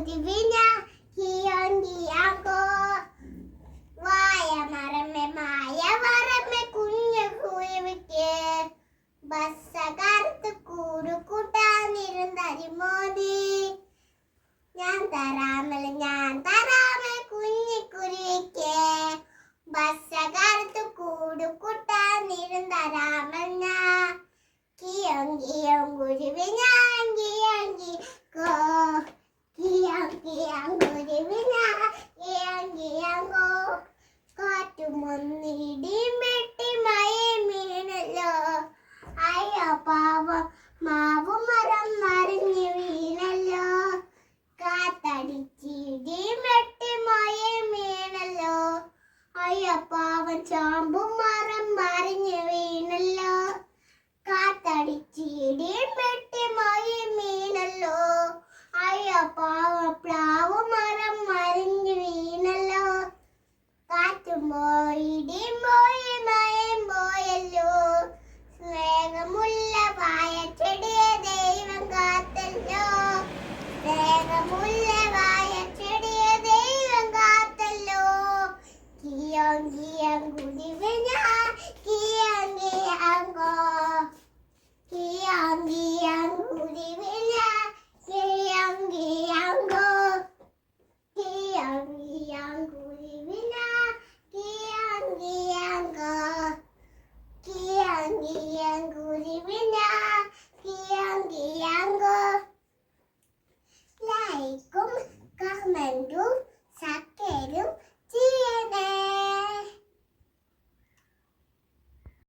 കുരുവിന കിയോങ്കിയാങ്കോ വായ മരമേ മായ വരമേ കുഞ്ഞു കുരുവിക്ക് ബസ്സകർത്ത് കൂടുകൂട്ടാനിരുന്നരിമോദി ഞാൻ തരാമേ കുഞ്ഞിക്കുരുവിക്ക് ബസ്സകർത്ത് കൂടുകൂട്ടാനിരുന്നരാമൽ ഞാൻ കിയോങ്കിയം കുരുവി ഞാൻ കിയോങ്കി കോ കിയോങ്കിയം കുരുവി ഞാൻ കിയോങ്കിയാങ്കോ കാറ്റുമൊന്നിടിയും വെട്ടി മഴയും വീണല്ലോ അയ്യോ പാവം മാവും മരം മറിഞ്ഞു വീണല്ലോ കാത്തടിച്ചിടിയും വെട്ടി മഴയും വീണല്ലോ അയ്യോ പാവം ചാമ്പും മരം മറിഞ്ഞു വീണല്ലോ കാത്തടിച്ചിടിയും വെട്ടി മഴയും വീണല്ലോ അയ്യോ പാവം പ്ലാവ് മരം മറിഞ്ഞു വീണല്ലോ കാറ്റും പോയി ഇടിയും പോയി മഴയും പോയല്ലോ സ്നേഹമുള്ള വാഴച്ചെടിയെ ദൈവം കാത്തല്ലോ സ്നേഹമുള്ള വാഴച്ചെടിയെ ദൈവം കാത്തല്ലോ കിയോങ്കിയം കുരുവിന കിയോങ്കിയാങ്കോ കിയോങ്കിയം കുരുവിന